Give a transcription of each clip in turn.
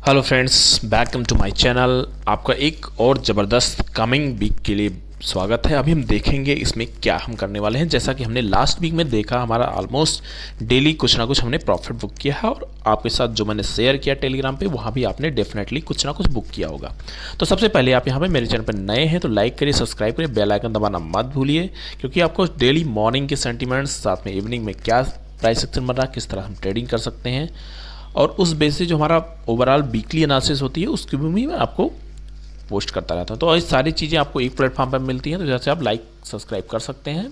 Hello friends, welcome to my channel. आपका एक और ज़बरदस्त कमिंग वीक के लिए स्वागत है। अभी हम देखेंगे इसमें क्या हम करने वाले हैं। जैसा कि हमने लास्ट वीक में देखा, हमारा ऑलमोस्ट डेली कुछ ना कुछ हमने प्रॉफिट बुक किया है और आपके साथ जो मैंने शेयर किया टेलीग्राम पे, वहाँ भी आपने डेफिनेटली कुछ ना कुछ बुक किया होगा। तो सबसे पहले आप यहाँ पे मेरे चैनल पर नए हैं तो लाइक करिए, सब्सक्राइब करिए, बेल आइकन दबाना मत भूलिए, क्योंकि आपको डेली मॉर्निंग के सेंटीमेंट्स, साथ में इवनिंग में क्या प्राइस एक्शन बन रहा है, किस तरह हम ट्रेडिंग कर सकते हैं, और उस बेस से जो हमारा ओवरऑल वीकली एनालिसिस होती है उसकी भी मैं आपको पोस्ट करता रहता हूँ। तो ये सारी चीज़ें आपको एक प्लेटफॉर्म पर मिलती हैं, तो जैसे आप लाइक सब्सक्राइब कर सकते हैं।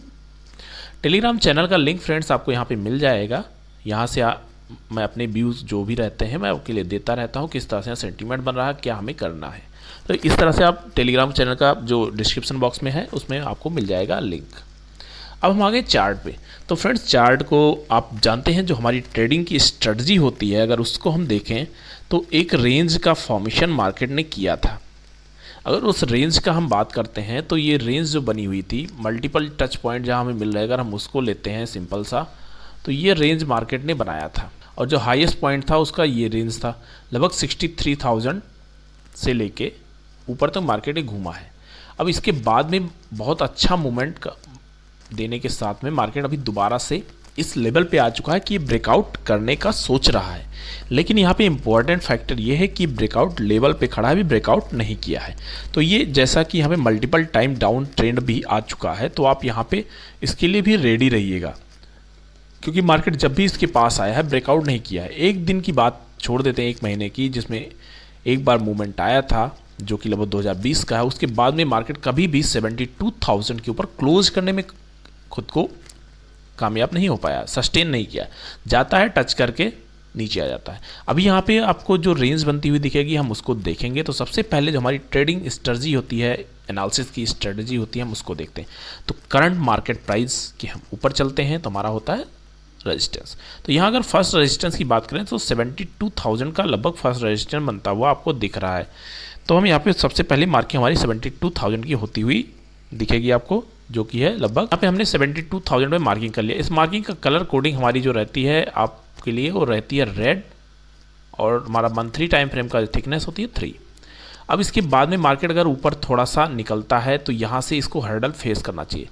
टेलीग्राम चैनल का लिंक फ्रेंड्स आपको यहाँ पे मिल जाएगा। यहाँ से मैं अपने व्यूज़ जो भी रहते हैं मैं आपके लिए देता रहता हूँ, किस तरह से सेंटीमेंट बन रहा है, क्या हमें करना है। तो इस तरह से आप टेलीग्राम चैनल का जो डिस्क्रिप्शन बॉक्स में है उसमें आपको मिल जाएगा लिंक। अब हम आ गए चार्ट पे। तो फ्रेंड्स, चार्ट को आप जानते हैं, जो हमारी ट्रेडिंग की स्ट्रेटजी होती है, अगर उसको हम देखें तो एक रेंज का फॉर्मेशन मार्केट ने किया था। अगर उस रेंज का हम बात करते हैं तो ये रेंज जो बनी हुई थी, मल्टीपल टच पॉइंट जहां हमें मिल रहा है, अगर हम उसको लेते हैं सिंपल सा, तो ये रेंज मार्केट ने बनाया था। और जो हाईएस्ट पॉइंट था उसका ये रेंज था, लगभग 63,000 से लेके ऊपर तक मार्केट ने घूमा है। अब इसके बाद में बहुत अच्छा मूवमेंट देने के साथ में मार्केट अभी दोबारा से इस लेवल पे आ चुका है कि ये ब्रेकआउट करने का सोच रहा है। लेकिन यहाँ पे इम्पोर्टेंट फैक्टर ये है कि ब्रेकआउट लेवल पे खड़ा है, अभी ब्रेकआउट नहीं किया है। तो ये जैसा कि यहाँ पे मल्टीपल टाइम डाउन ट्रेंड भी आ चुका है, तो आप यहाँ पे इसके लिए भी रेडी रहिएगा, क्योंकि मार्केट जब भी इसके पास आया है ब्रेकआउट नहीं किया है। एक दिन की बात छोड़ देते हैं, एक महीने की, जिसमें एक बार मूवमेंट आया था जो कि लगभग 2020 का है। उसके बाद में मार्केट कभी भी 72,000 के ऊपर क्लोज करने में खुद को कामयाब नहीं हो पाया, सस्टेन नहीं किया, जाता है टच करके नीचे आ जाता है। अभी यहाँ पे आपको जो रेंज बनती हुई दिखेगी, हम उसको देखेंगे। तो सबसे पहले जो हमारी ट्रेडिंग स्ट्रेटजी होती है, एनालिसिस की स्ट्रेटजी होती है, हम उसको देखते हैं। तो करंट मार्केट प्राइस के हम ऊपर चलते हैं तो हमारा होता है रेजिस्टेंस। तो यहाँ अगर फर्स्ट रेजिस्टेंस की बात करें तो 72,000 का लगभग फर्स्ट रेजिस्टेंस बनता हुआ आपको दिख रहा है। तो हम यहाँ पे सबसे पहले मार्किंग हमारी 72,000 की होती हुई दिखेगी आपको, जो कि है लगभग, यहाँ पे हमने 72,000 में मार्किंग कर लिया। इस मार्किंग का कलर कोडिंग हमारी जो रहती है आपके लिए, वो रहती है रेड, और हमारा मंथली टाइम फ्रेम का थिकनेस होती है 3। अब इसके बाद में मार्केट अगर ऊपर थोड़ा सा निकलता है तो यहाँ से इसको हर्डल फेस करना चाहिए।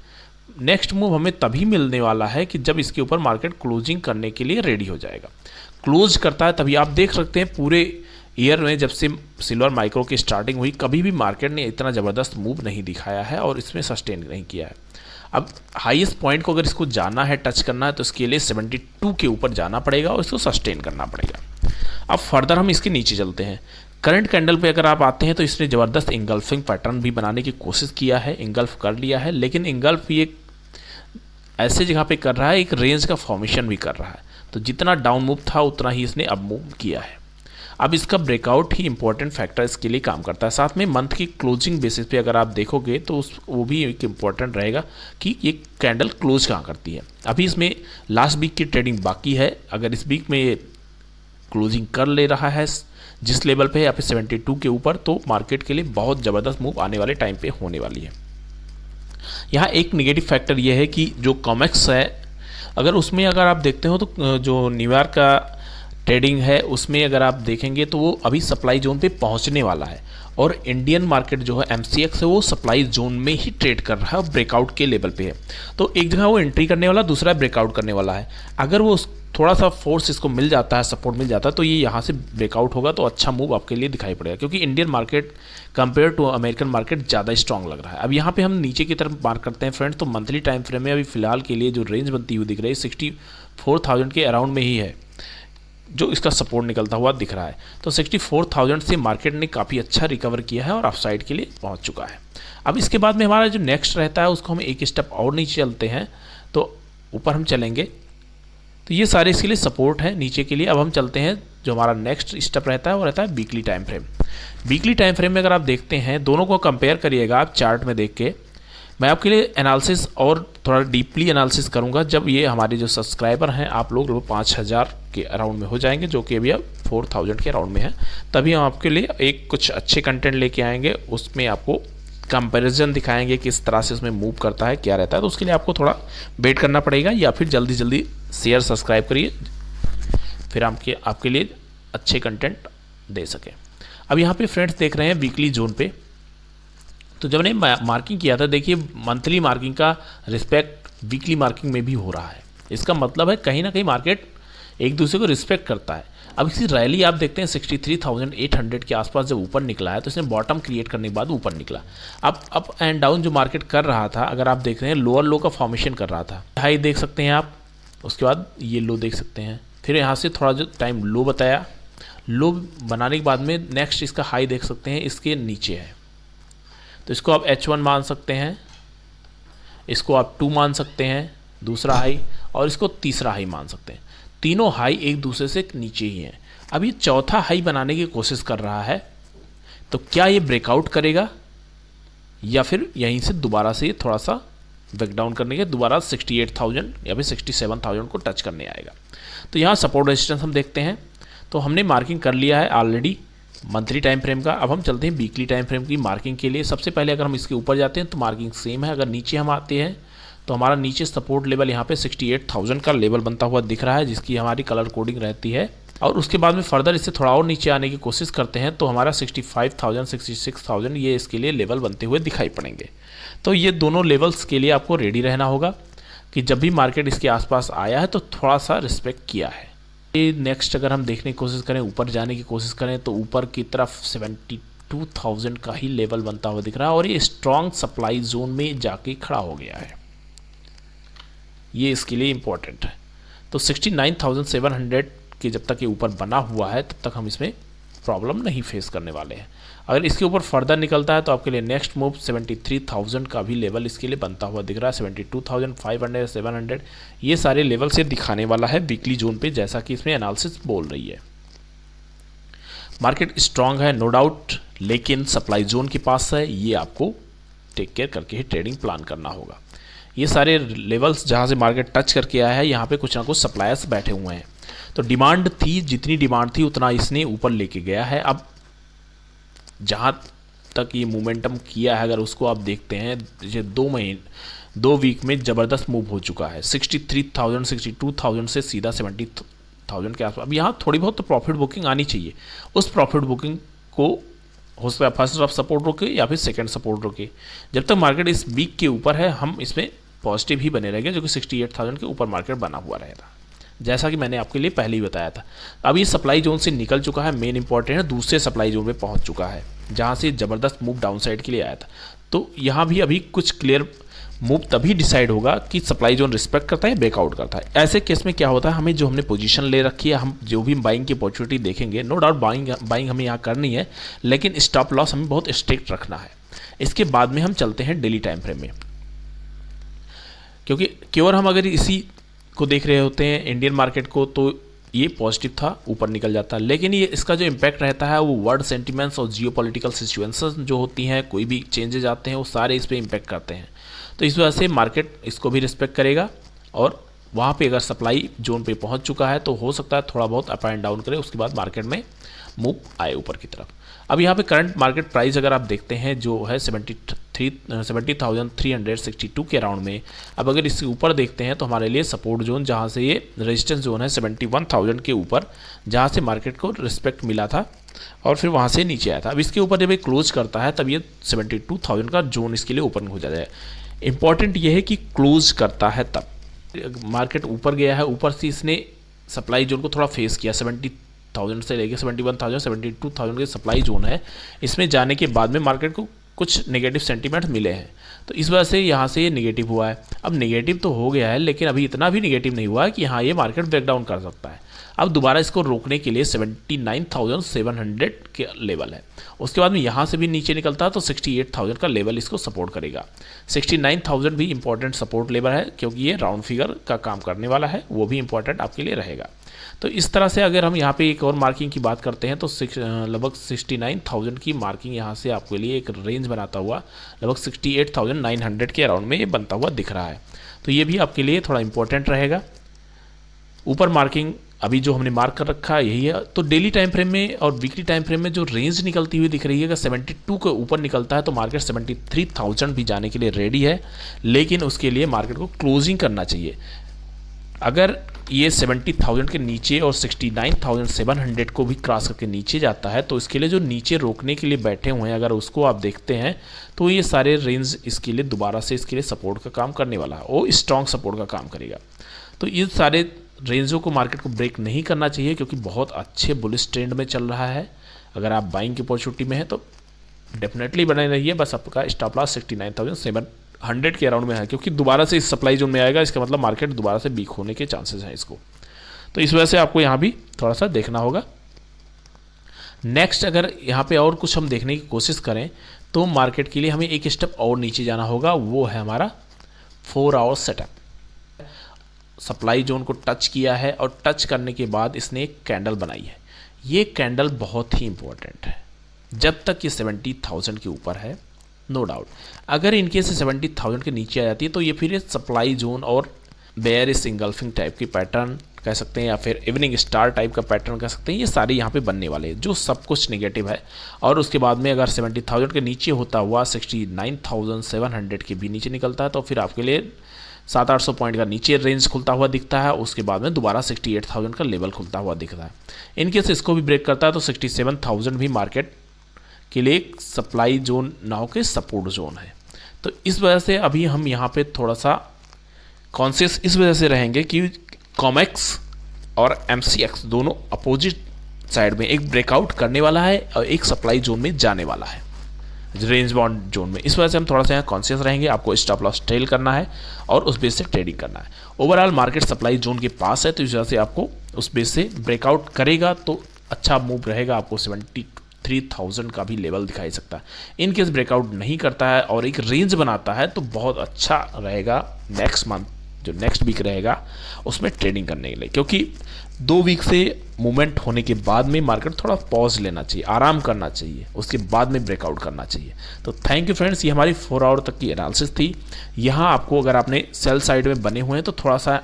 नेक्स्ट मूव हमें तभी मिलने वाला है कि जब इसके ऊपर मार्केट क्लोजिंग करने के लिए रेडी हो जाएगा। क्लोज करता है तभी आप देख सकते हैं पूरे ईयर में जब से सिल्वर माइक्रो की स्टार्टिंग हुई, कभी भी मार्केट ने इतना ज़बरदस्त मूव नहीं दिखाया है और इसमें सस्टेन नहीं किया है। अब हाईएस्ट पॉइंट को अगर इसको जाना है, टच करना है, तो इसके लिए 72 के ऊपर जाना पड़ेगा और इसको सस्टेन करना पड़ेगा। अब फर्दर हम इसके नीचे चलते हैं। करंट कैंडल पे अगर आप आते हैं तो इसने ज़बरदस्त इंगल्फिंग पैटर्न भी बनाने की कोशिश किया है, इंगल्फ कर लिया है, लेकिन इंगल्फ ये ऐसे जगह पे कर रहा है, एक रेंज का फॉर्मेशन भी कर रहा है। तो जितना डाउन मूव था उतना ही इसने अप मूव किया है। अब इसका ब्रेकआउट ही इंपॉर्टेंट फैक्टर इसके लिए काम करता है। साथ में मंथ की क्लोजिंग बेसिस पे अगर आप देखोगे तो वो भी एक इम्पॉर्टेंट रहेगा कि ये कैंडल क्लोज कहाँ करती है। अभी इसमें लास्ट वीक की ट्रेडिंग बाकी है। अगर इस वीक में ये क्लोजिंग कर ले रहा है जिस लेवल पे है, या फिर 72 के ऊपर, तो मार्केट के लिए बहुत ज़बरदस्त मूव आने वाले टाइम पे होने वाली है। यहाँ एक निगेटिव फैक्टर ये है कि जो कॉमेक्स है, अगर उसमें अगर आप देखते हो तो जो न्यूयॉर्क का ट्रेडिंग है उसमें अगर आप देखेंगे तो वो अभी सप्लाई जोन पे पहुंचने वाला है, और इंडियन मार्केट जो है एमसीएक्स है वो सप्लाई जोन में ही ट्रेड कर रहा है, ब्रेकआउट के लेवल पे है। तो एक जगह वो एंट्री करने वाला, दूसरा ब्रेकआउट करने वाला है। अगर वो थोड़ा सा फोर्स इसको मिल जाता है, सपोर्ट मिल जाता है, तो ये यहाँ से ब्रेकआउट होगा तो अच्छा मूव आपके लिए दिखाई पड़ेगा, क्योंकि Indian market compare to American market ज़्यादा स्ट्रॉन्ग लग रहा है। अब यहाँ पे हम नीचे की तरफ मार्क करते हैं फ्रेंड्स, तो मंथली टाइम फ्रेम में अभी फिलहाल के लिए जो रेंज बनती हुई दिख रही है 64,000 के अराउंड में ही है, जो इसका सपोर्ट निकलता हुआ दिख रहा है। तो 64,000 से मार्केट ने काफ़ी अच्छा रिकवर किया है और अपसाइड के लिए पहुंच चुका है। अब इसके बाद में हमारा जो नेक्स्ट रहता है उसको हम एक स्टेप और नीचे चलते हैं, तो ऊपर हम चलेंगे। तो ये सारे इसके लिए सपोर्ट है नीचे के लिए। अब हम चलते हैं, जो हमारा नेक्स्ट स्टेप रहता है वो रहता है weekly time frame. Weekly time frame में अगर आप देखते हैं, दोनों को कंपेयर करिएगा आप चार्ट में देख के। मैं आपके लिए एनालिसिस और थोड़ा डीपली एनालिसिस करूंगा जब ये हमारे जो सब्सक्राइबर हैं, आप लोग 5,000 के अराउंड में हो जाएंगे, जो कि अभी अब 4,000 के अराउंड में है, तभी हम आपके लिए एक कुछ अच्छे कंटेंट लेके आएंगे। उसमें आपको कंपैरिजन दिखाएंगे किस तरह से उसमें मूव करता है, क्या रहता है। तो उसके लिए आपको थोड़ा वेट करना पड़ेगा, या फिर जल्दी जल्दी शेयर सब्सक्राइब करिए, फिर आपके लिए अच्छे कंटेंट दे सके। अब यहाँ पे फ्रेंड्स देख रहे हैं वीकली जोन पे, तो जब हमने मार्किंग किया था, देखिए मंथली मार्किंग का रिस्पेक्ट वीकली मार्किंग में भी हो रहा है। इसका मतलब है कहीं ना कहीं मार्केट एक दूसरे को रिस्पेक्ट करता है। अब इसी रैली आप देखते हैं 63,800 के आसपास जब ऊपर निकला है, तो इसने बॉटम क्रिएट करने के बाद ऊपर निकला। अब अप एंड डाउन जो मार्केट कर रहा था, अगर आप देख रहे हैं लोअर लो का फॉर्मेशन कर रहा था, हाई देख सकते हैं आप, उसके बाद ये लो देख सकते हैं, फिर यहाँ से थोड़ा जो टाइम लो बताया, लो बनाने के बाद में नेक्स्ट इसका हाई देख सकते हैं इसके नीचे है, तो इसको आप H1 मान सकते हैं, इसको आप 2 मान सकते हैं दूसरा हाई, और इसको तीसरा हाई मान सकते हैं। तीनों हाई एक दूसरे से नीचे ही हैं। अब ये चौथा हाई बनाने की कोशिश कर रहा है, तो क्या ये ब्रेकआउट करेगा या फिर यहीं से दोबारा से थोड़ा सा बैकडाउन करने के दोबारा 68,000 या फिर 67,000 को टच करने आएगा। तो यहाँ सपोर्ट रेजिस्टेंस हम देखते हैं। तो हमने मार्किंग कर लिया है ऑलरेडी मंथली टाइम फ्रेम का। अब हम चलते हैं वीकली टाइम फ्रेम की मार्किंग के लिए। सबसे पहले अगर हम इसके ऊपर जाते हैं तो मार्किंग सेम है। अगर नीचे हम आते हैं तो हमारा नीचे सपोर्ट लेवल यहाँ पे 68,000 का लेवल बनता हुआ दिख रहा है, जिसकी हमारी कलर कोडिंग रहती है। और उसके बाद में फर्दर इससे थोड़ा और नीचे आने की कोशिश करते हैं तो हमारा 65,000 66,000 ये इसके लिए लेवल बनते हुए दिखाई पड़ेंगे। तो ये दोनों लेवल्स के लिए आपको रेडी रहना होगा कि जब भी मार्केट इसके आसपास आया है तो थोड़ा सा रिस्पेक्ट किया है। ये नेक्स्ट अगर हम देखने की कोशिश करें, ऊपर जाने की कोशिश करें, तो ऊपर की तरफ 72,000 का ही लेवल बनता हुआ दिख रहा है और ये स्ट्रॉन्ग सप्लाई जोन में जाके खड़ा हो गया है। ये इसके लिए इम्पोर्टेंट है। तो 69,700 के जब तक ये ऊपर बना हुआ है तब तक हम इसमें प्रॉब्लम नहीं फेस करने वाले हैं। अगर इसके ऊपर फर्दर निकलता है तो आपके लिए नेक्स्ट मूव 73,000 का भी लेवल इसके लिए बनता हुआ दिख रहा है। 72,500 700 ये सारे लेवल से दिखाने वाला है वीकली जोन पे, जैसा कि इसमें एनालिसिस बोल रही है। मार्केट स्ट्रांग है नो डाउट, लेकिन सप्लाई जोन के पास है, ये आपको टेक केयर करके ही ट्रेडिंग प्लान करना होगा। ये सारे लेवल्स जहाँ से मार्केट टच करके आया है, यहाँ पे कुछ ना कुछ सप्लायर्स बैठे हुए हैं। तो डिमांड थी, जितनी डिमांड थी उतना इसने ऊपर लेके गया है। अब जहाँ तक ये मोमेंटम किया है, अगर उसको आप देखते हैं, ये 2 वीक में ज़बरदस्त मूव हो चुका है। 63,000 62,000 से सीधा 70,000 के आसपास। अब यहाँ थोड़ी बहुत तो प्रॉफिट बुकिंग आनी चाहिए। उस प्रॉफिट बुकिंग को हो सकता है फर्स्ट ऑफ सपोर्ट रोके या फिर सेकंड सपोर्ट रोके। जब तक मार्केट इस वीक के ऊपर है हम इसमें पॉजिटिव ही बने रहेंगे, जो कि 68,000 के ऊपर मार्केट बना हुआ रहेगा, जैसा कि मैंने आपके लिए पहले ही बताया था। अब ये सप्लाई जोन से निकल चुका है, मेन इंपॉर्टेंट है, दूसरे सप्लाई जोन में पहुंच चुका है जहां से ज़बरदस्त मूव डाउन साइड के लिए आया था। तो यहाँ भी अभी कुछ क्लियर मूव तभी डिसाइड होगा कि सप्लाई जोन रिस्पेक्ट करता है या ब्रेकआउट करता है। ऐसे केस में क्या होता है, हमें जो हमने पोजीशन ले रखी है, हम जो भी बाइंग की अपॉर्चुनिटी देखेंगे, नो डाउट बाइंग हमें यहाँ करनी है, लेकिन स्टॉप लॉस हमें बहुत स्ट्रिक्ट रखना है। इसके बाद में हम चलते हैं डेली टाइम फ्रेम में, क्योंकि केवल हम अगर इसी को देख रहे होते हैं इंडियन मार्केट को तो ये पॉजिटिव था, ऊपर निकल जाता, लेकिन ये इसका जो इम्पैक्ट रहता है वो वर्ल्ड सेंटिमेंट्स और जियोपॉलिटिकल सिचुएशंस जो होती हैं, कोई भी चेंजेज आते हैं, वो सारे इस पर इम्पैक्ट करते हैं। तो इस वजह से मार्केट इसको भी रिस्पेक्ट करेगा और वहाँ पे अगर सप्लाई जोन पे पहुँच चुका है तो हो सकता है थोड़ा बहुत अप एंड डाउन करे, उसके बाद मार्केट में मूव आए ऊपर की तरफ। अब यहाँ पे करंट मार्केट प्राइस अगर आप देखते हैं जो है 70,362 के अराउंड में। अब अगर इससे ऊपर देखते हैं तो हमारे लिए सपोर्ट जोन, जहाँ से ये रेजिस्टेंस जोन है 71,000 के ऊपर, जहाँ से मार्केट को रिस्पेक्ट मिला था और फिर वहाँ से नीचे आया था। अब इसके ऊपर जब ये क्लोज करता है तब ये 72,000 का जोन इसके लिए ओपन हो जाता है। इंपॉर्टेंट ये है कि क्लोज करता है तब। मार्केट ऊपर गया है, ऊपर से इसने सप्लाई जोन को थोड़ा फेस किया, 70,000 से लेके 71,000 72,000 के सप्लाई जोन है। इसमें जाने के बाद में मार्केट को कुछ नेगेटिव सेंटीमेंट मिले हैं, तो इस वजह से यहाँ से ये नेगेटिव हुआ है। अब नेगेटिव तो हो गया है, लेकिन अभी इतना भी नेगेटिव नहीं हुआ है कि हाँ ये मार्केट ब्रेकडाउन कर सकता है। अब दोबारा इसको रोकने के लिए 79,700 के लेवल है। उसके बाद में यहाँ से भी नीचे निकलता है तो 68,000 का लेवल इसको सपोर्ट करेगा। 69,000 भी इंपॉर्टेंट सपोर्ट लेवल है, क्योंकि ये राउंड फिगर का काम करने वाला है, वो भी इंपॉर्टेंट आपके लिए रहेगा। तो इस तरह से अगर हम यहाँ पे एक और मार्किंग की बात करते हैं तो लगभग 69,000 की मार्किंग यहाँ से आपके लिए एक रेंज बनाता हुआ लगभग 68,900 के अराउंड में ये बनता हुआ दिख रहा है। तो ये भी आपके लिए थोड़ा इंपॉर्टेंट रहेगा। ऊपर मार्किंग अभी जो हमने मार्क कर रखा है यही है। तो डेली टाइम फ्रेम में और वीकली टाइम फ्रेम में जो रेंज निकलती हुई दिख रही है, अगर 72 के ऊपर निकलता है तो मार्केट 73,000 भी जाने के लिए रेडी है, लेकिन उसके लिए मार्केट को क्लोजिंग करना चाहिए। अगर ये 70,000 के नीचे और 69,700 को भी क्रॉस करके नीचे जाता है, तो इसके लिए जो नीचे रोकने के लिए बैठे हुए हैं, अगर उसको आप देखते हैं तो ये सारे रेंज इसके लिए दोबारा से इसके लिए सपोर्ट का काम करने वाला है, वो स्ट्रॉन्ग सपोर्ट का काम करेगा। तो ये सारे रेंजों को मार्केट को ब्रेक नहीं करना चाहिए, क्योंकि बहुत अच्छे बुलिश ट्रेंड में चल रहा है। अगर आप बाइंग की अपॉर्चुनिटी में है तो डेफिनेटली बने रहिए। बस आपका स्टॉप लॉस 69,700 के अराउंड में है, क्योंकि दोबारा से इस सप्लाई जोन में आएगा, इसका मतलब मार्केट दोबारा से वीक होने के चांसेस हैं इसको। तो इस वजह से आपको यहाँ भी थोड़ा सा देखना होगा। नेक्स्ट अगर यहाँ पे और कुछ हम देखने की कोशिश करें तो मार्केट के लिए हमें एक स्टेप और नीचे जाना होगा, वो है हमारा 4 आवर सेटअप। सप्लाई जोन को टच किया है और टच करने के बाद इसने एक कैंडल बनाई है। ये कैंडल बहुत ही इंपॉर्टेंट है जब तक ये 70,000 के ऊपर है, नो डाउट। अगर इनके से 70,000 के नीचे आ जाती है तो ये फिर सप्लाई जोन और बेयरिश इंगल्फिंग टाइप की पैटर्न कह सकते हैं, या फिर इवनिंग स्टार टाइप का पैटर्न कह सकते हैं। ये सारे यहाँ पे बनने वाले हैं, जो सब कुछ नेगेटिव है। और उसके बाद में अगर 70,000 के नीचे होता हुआ 69,700 के भी नीचे निकलता है तो फिर आपके लिए 700-800 पॉइंट का नीचे रेंज खुलता हुआ दिखता है। उसके बाद में दोबारा 68,000 का लेवल खुलता हुआ दिखता है। इनकेस इसको भी ब्रेक करता है तो 67,000 भी मार्केट के लिए एक सप्लाई जोन ना हो के सपोर्ट जोन है। तो इस वजह से अभी हम यहाँ पे थोड़ा सा कॉन्शियस इस वजह से रहेंगे कि कॉमेक्स और MCX दोनों अपोजिट साइड में एक ब्रेकआउट करने वाला है और एक सप्लाई जोन में जाने वाला है, रेंज बाउंड जोन में। इस वजह से हम थोड़ा सा यहाँ कॉन्शियस रहेंगे। आपको स्टॉप लॉस ट्रेल करना है और उस बेस से ट्रेडिंग करना है। ओवरऑल मार्केट सप्लाई जोन के पास है, तो इस वजह से आपको उस बेस से ब्रेकआउट करेगा तो अच्छा मूव रहेगा। आपको 73,000 का भी लेवल दिखाई सकता है। इन केस ब्रेकआउट नहीं करता है और एक रेंज बनाता है तो बहुत अच्छा रहेगा नेक्स्ट मंथ, जो नेक्स्ट वीक रहेगा उसमें ट्रेडिंग करने के लिए, क्योंकि 2 वीक से मूवमेंट होने के बाद में मार्केट थोड़ा पॉज लेना चाहिए, आराम करना चाहिए, उसके बाद में ब्रेकआउट करना चाहिए। तो थैंक यू फ्रेंड्स, ये हमारी 4 आवर तक की एनालिसिस थी। यहाँ आपको अगर आपने सेल साइड में बने हुए हैं तो थोड़ा सा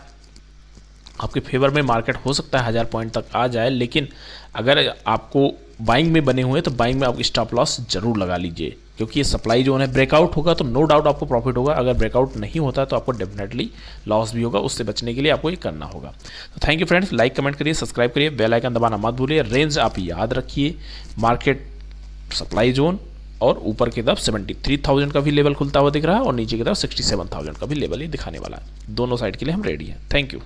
आपके फेवर में मार्केट हो सकता है 1000 पॉइंट तक आ जाए, लेकिन अगर आपको बाइंग में बने हुए हैं तो बाइंग में आप स्टॉप लॉस जरूर लगा लीजिए, क्योंकि ये सप्लाई जोन है। ब्रेकआउट होगा तो नो डाउट आपको प्रॉफिट होगा, अगर ब्रेकआउट नहीं होता तो आपको डेफिनेटली लॉस भी होगा। उससे बचने के लिए आपको ये करना होगा। तो thank you friends, like comment करिए, सब्सक्राइब करिए, बेल आइकन दबाना मत भूलिए। रेंज आप याद रखिए, मार्केट सप्लाई जोन और ऊपर की तरफ 73,000 का भी लेवल खुलता हुआ दिख रहा है और नीचे की तरफ 67,000 का भी लेवल ये दिखाने वाला है। दोनों साइड के लिए हम रेडी हैं। Thank you.